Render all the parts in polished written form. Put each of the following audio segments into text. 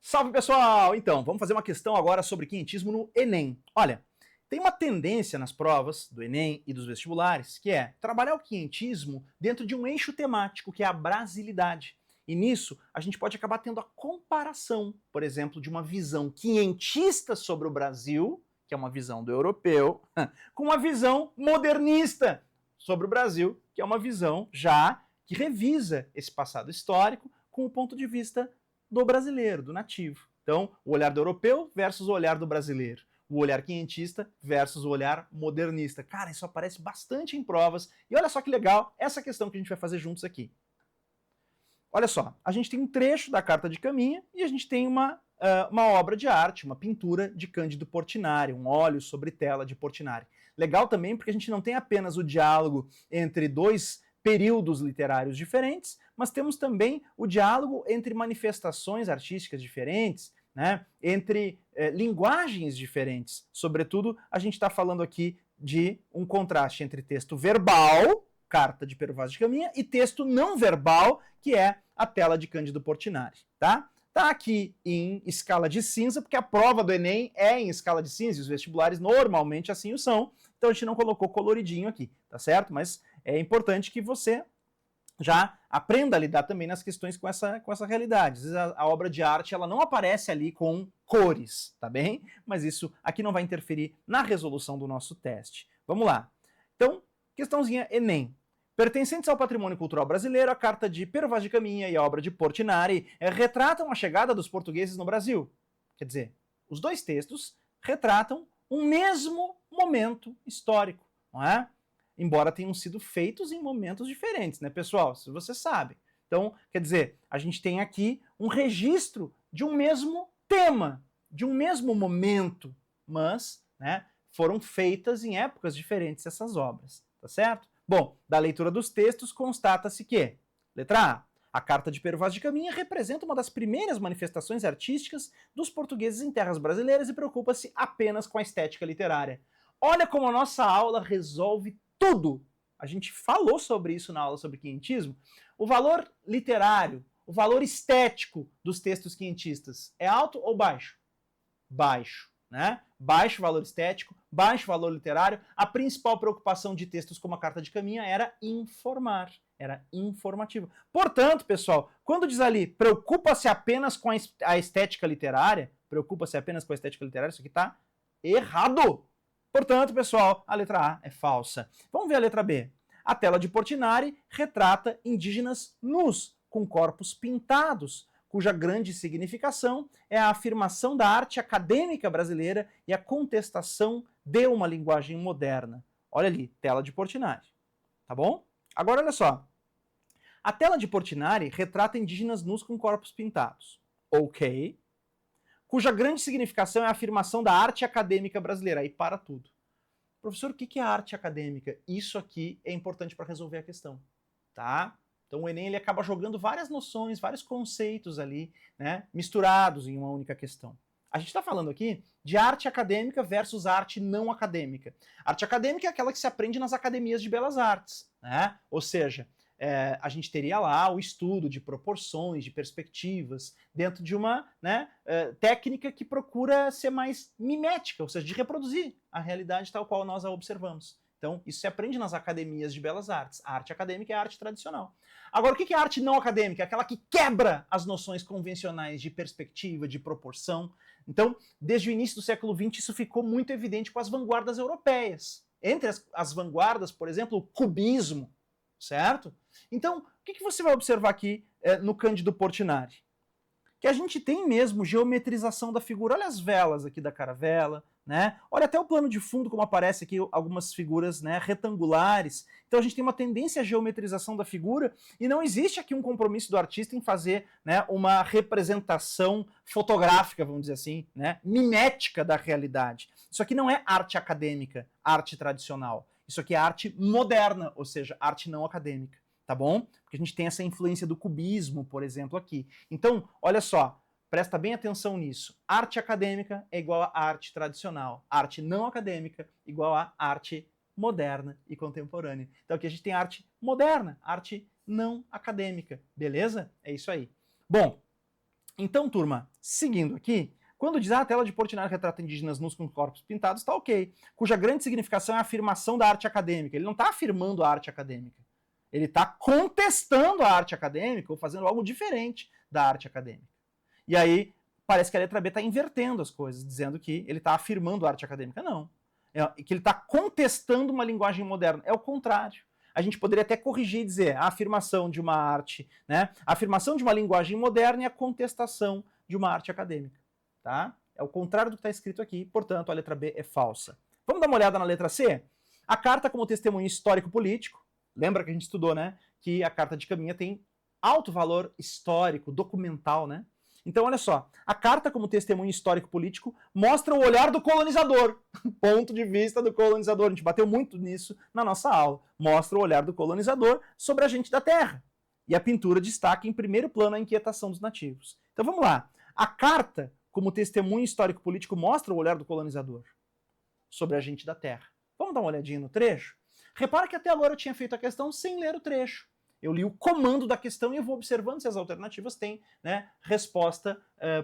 Salve, pessoal! Então, vamos fazer uma questão agora sobre quinhentismo no Enem. Olha, tem uma tendência nas provas do Enem e dos vestibulares, que é trabalhar o quinhentismo dentro de um eixo temático, que é a brasilidade. E nisso, a gente pode acabar tendo a comparação, por exemplo, de uma visão quinhentista sobre o Brasil, que é uma visão do europeu, com uma visão modernista sobre o Brasil, que é uma visão já que revisa esse passado histórico com o ponto de vista do brasileiro, do nativo. Então, o olhar do europeu versus o olhar do brasileiro. O olhar quinhentista versus o olhar modernista. Cara, isso aparece bastante em provas. E olha só que legal essa questão que a gente vai fazer juntos aqui. Olha só, a gente tem um trecho da Carta de Caminha e a gente tem uma obra de arte, uma pintura de Cândido Portinari, um óleo sobre tela de Portinari. Legal também porque a gente não tem apenas o diálogo entre dois períodos literários diferentes, mas temos também o diálogo entre manifestações artísticas diferentes, né, entre linguagens diferentes. Sobretudo, a gente está falando aqui de um contraste entre texto verbal, Carta de Pero Vaz de Caminha, e texto não verbal, que é a tela de Cândido Portinari, tá? Tá aqui em escala de cinza, porque a prova do Enem é em escala de cinza, e os vestibulares normalmente assim o são, então a gente não colocou coloridinho aqui, tá certo? Mas é importante que você já aprenda a lidar também nas questões com essa realidade. Às vezes a obra de arte ela não aparece ali com cores, tá bem? Mas isso aqui não vai interferir na resolução do nosso teste. Vamos lá. Então, questãozinha Enem. Pertencentes ao patrimônio cultural brasileiro, a Carta de Pero Vaz de Caminha e a obra de Portinari retratam a chegada dos portugueses no Brasil. Quer dizer, os dois textos retratam um mesmo momento histórico, não é? Embora tenham sido feitos em momentos diferentes, né, pessoal? Se você sabe. Então, quer dizer, a gente tem aqui um registro de um mesmo tema, de um mesmo momento, mas, né, foram feitas em épocas diferentes essas obras, tá certo? Bom, da leitura dos textos constata-se que, letra A Carta de Pero Vaz de Caminha representa uma das primeiras manifestações artísticas dos portugueses em terras brasileiras e preocupa-se apenas com a estética literária. Olha como a nossa aula resolve tudo. A gente falou sobre isso na aula sobre quinhentismo. O valor literário, o valor estético dos textos quinhentistas é alto ou baixo? Baixo, né? Baixo valor estético, baixo valor literário. A principal preocupação de textos como a Carta de Caminha era informar, era informativo. Portanto, pessoal, quando diz ali preocupa-se apenas com a estética literária, preocupa-se apenas com a estética literária, isso aqui tá errado. Portanto, pessoal, a letra A é falsa. Vamos ver a letra B. A tela de Portinari retrata indígenas nus, com corpos pintados, cuja grande significação é a afirmação da arte acadêmica brasileira e a contestação de uma linguagem moderna. Olha ali, tela de Portinari. Tá bom? Agora, olha só. A tela de Portinari retrata indígenas nus com corpos pintados. Ok. Cuja grande significação é a afirmação da arte acadêmica brasileira. Aí para tudo. Professor, o que é arte acadêmica? Isso aqui é importante para resolver a questão, tá? Então o Enem ele acaba jogando várias noções, vários conceitos ali, né, misturados em uma única questão. A gente está falando aqui de arte acadêmica versus arte não acadêmica. Arte acadêmica é aquela que se aprende nas academias de belas artes, né? Ou seja, a gente teria lá o estudo de proporções, de perspectivas, dentro de uma, né, técnica que procura ser mais mimética, ou seja, de reproduzir a realidade tal qual nós a observamos. Então, isso se aprende nas academias de belas artes. A arte acadêmica é a arte tradicional. Agora, o que é a arte não acadêmica? Aquela que quebra as noções convencionais de perspectiva, de proporção. Então, desde o início do século XX, isso ficou muito evidente com as vanguardas europeias. Entre as vanguardas, por exemplo, o cubismo, certo? Então, o que você vai observar aqui no Cândido Portinari? Que a gente tem mesmo geometrização da figura. Olha as velas aqui da caravela, né? Olha até o plano de fundo como aparece aqui algumas figuras, né, retangulares. Então a gente tem uma tendência à geometrização da figura e não existe aqui um compromisso do artista em fazer, né, uma representação fotográfica, vamos dizer assim, né, mimética da realidade. Isso aqui não é arte acadêmica, arte tradicional. Isso aqui é arte moderna, ou seja, arte não acadêmica, tá bom? Porque a gente tem essa influência do cubismo, por exemplo, aqui. Então, olha só, presta bem atenção nisso. Arte acadêmica é igual a arte tradicional. Arte não acadêmica igual a arte moderna e contemporânea. Então aqui a gente tem arte moderna, arte não acadêmica, beleza? É isso aí. Bom, então, turma, Seguindo aqui, quando diz a tela de Portinari retrata indígenas nus com corpos pintados, está ok, cuja grande significação é a afirmação da arte acadêmica. Ele não está afirmando a arte acadêmica. Ele está contestando a arte acadêmica ou fazendo algo diferente da arte acadêmica. E aí, parece que a letra B está invertendo as coisas, dizendo que ele está afirmando a arte acadêmica. Não. Que ele está contestando uma linguagem moderna. É o contrário. A gente poderia até corrigir e dizer a afirmação de uma arte, né? A afirmação de uma linguagem moderna e a contestação de uma arte acadêmica. Tá? É o contrário do que está escrito aqui, portanto, a letra B é falsa. Vamos dar uma olhada na letra C? A carta como testemunho histórico-político. Lembra que a gente estudou, né? Que a carta de Caminha tem alto valor histórico, documental, né? Então, olha só, a carta como testemunho histórico-político mostra o olhar do colonizador, ponto de vista do colonizador. A gente bateu muito nisso na nossa aula. Mostra o olhar do colonizador sobre a gente da terra. E a pintura destaca em primeiro plano a inquietação dos nativos. Então, vamos lá. A carta como testemunho histórico-político mostra o olhar do colonizador sobre a gente da terra. Vamos dar uma olhadinha no trecho? Repara que até agora eu tinha feito a questão sem ler o trecho. Eu li o comando da questão e eu vou observando se as alternativas têm, né, resposta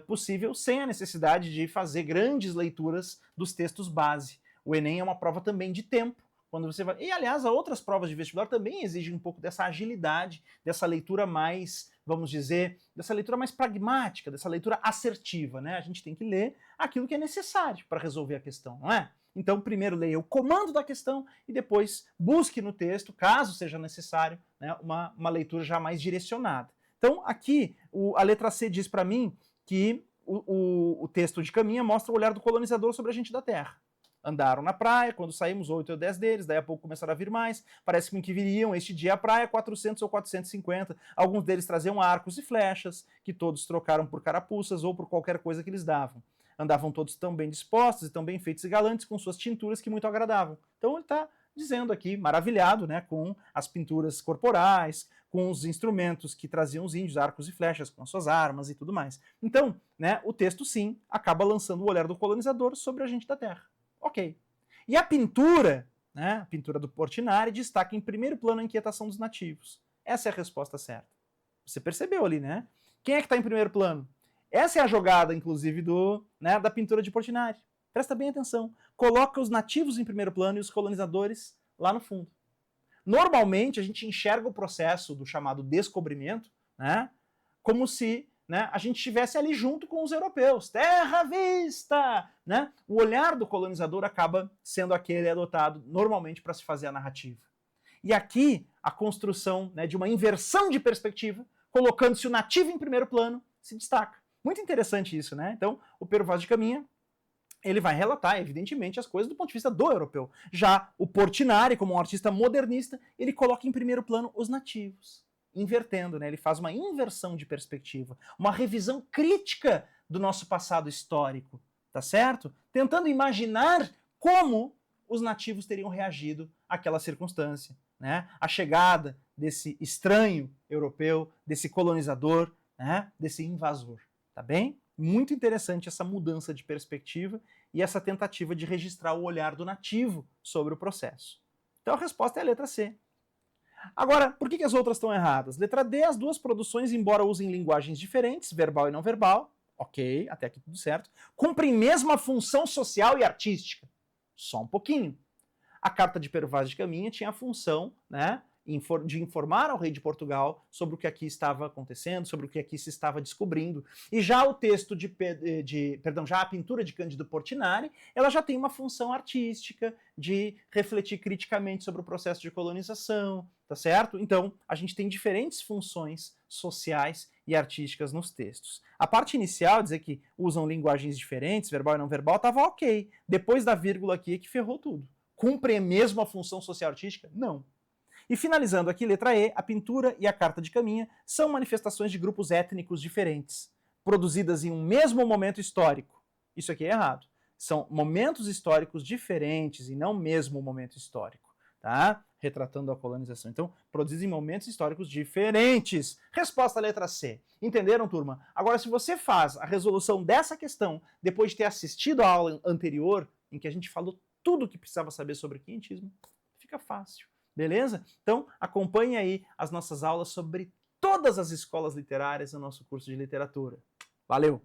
possível sem a necessidade de fazer grandes leituras dos textos base. O Enem é uma prova também de tempo. Quando você vai... E, aliás, outras provas de vestibular também exigem um pouco dessa agilidade, dessa leitura mais, vamos dizer, dessa leitura mais pragmática, dessa leitura assertiva, né? A gente tem que ler aquilo que é necessário para resolver a questão, não é? Então, primeiro leia o comando da questão e depois busque no texto, caso seja necessário, né, uma leitura já mais direcionada. Então, aqui, a letra C diz para mim que o texto de Caminha mostra o olhar do colonizador sobre a gente da terra. Andaram na praia, quando saímos 8 ou 10 deles, daí a pouco começaram a vir mais, parece que viriam este dia à praia 400 ou 450, alguns deles traziam arcos e flechas, que todos trocaram por carapuças ou por qualquer coisa que eles davam. Andavam todos tão bem dispostos e tão bem feitos e galantes, com suas tinturas que muito agradavam. Então ele está dizendo aqui, maravilhado, né, com as pinturas corporais, com os instrumentos que traziam os índios, arcos e flechas, com as suas armas e tudo mais. Então, né, o texto sim acaba lançando o olhar do colonizador sobre a gente da terra. Ok. E a pintura, né, a pintura do Portinari, destaca em primeiro plano a inquietação dos nativos. Essa é a resposta certa. Você percebeu ali, né? Quem é que está em primeiro plano? Essa é a jogada, inclusive, da pintura de Portinari. Presta bem atenção. Coloca os nativos em primeiro plano e os colonizadores lá no fundo. Normalmente, a gente enxerga o processo do chamado descobrimento, né, como se, né, a gente estivesse ali junto com os europeus. Terra à vista! Né? O olhar do colonizador acaba sendo aquele adotado normalmente para se fazer a narrativa. E aqui, a construção, né, de uma inversão de perspectiva, colocando-se o nativo em primeiro plano, se destaca. Muito interessante isso, né? Então, o Pero Vaz de Caminha, ele vai relatar, evidentemente, as coisas do ponto de vista do europeu. Já o Portinari, como um artista modernista, ele coloca em primeiro plano os nativos, invertendo, né? Ele faz uma inversão de perspectiva, uma revisão crítica do nosso passado histórico, tá certo? Tentando imaginar como os nativos teriam reagido àquela circunstância, né? A chegada desse estranho europeu, desse colonizador, né? Desse invasor. Tá bem? Muito interessante essa mudança de perspectiva e essa tentativa de registrar o olhar do nativo sobre o processo. Então a resposta é a letra C. Agora, por que as outras estão erradas? Letra D, as duas produções, embora usem linguagens diferentes, verbal e não verbal, ok, até aqui tudo certo, cumprem mesma função social e artística. Só um pouquinho. A carta de Pero Vaz de Caminha tinha a função, né, de informar ao rei de Portugal sobre o que aqui estava acontecendo, sobre o que aqui se estava descobrindo. E já o texto já a pintura de Cândido Portinari, ela já tem uma função artística de refletir criticamente sobre o processo de colonização, tá certo? Então, a gente tem diferentes funções sociais e artísticas nos textos. A parte inicial, dizer que usam linguagens diferentes, verbal e não verbal, estava ok. Depois da vírgula aqui é que ferrou tudo. Cumpre mesmo a função social artística? Não. E finalizando aqui, letra E, a pintura e a carta de Caminha são manifestações de grupos étnicos diferentes, produzidas em um mesmo momento histórico. Isso aqui é errado. São momentos históricos diferentes e não mesmo momento histórico, tá? Retratando a colonização. Então, produzem momentos históricos diferentes. Resposta letra C. Entenderam, turma? Agora, se você faz a resolução dessa questão depois de ter assistido a aula anterior, em que a gente falou tudo o que precisava saber sobre quinhentismo, fica fácil. Beleza? Então, acompanhe aí as nossas aulas sobre todas as escolas literárias no nosso curso de literatura. Valeu!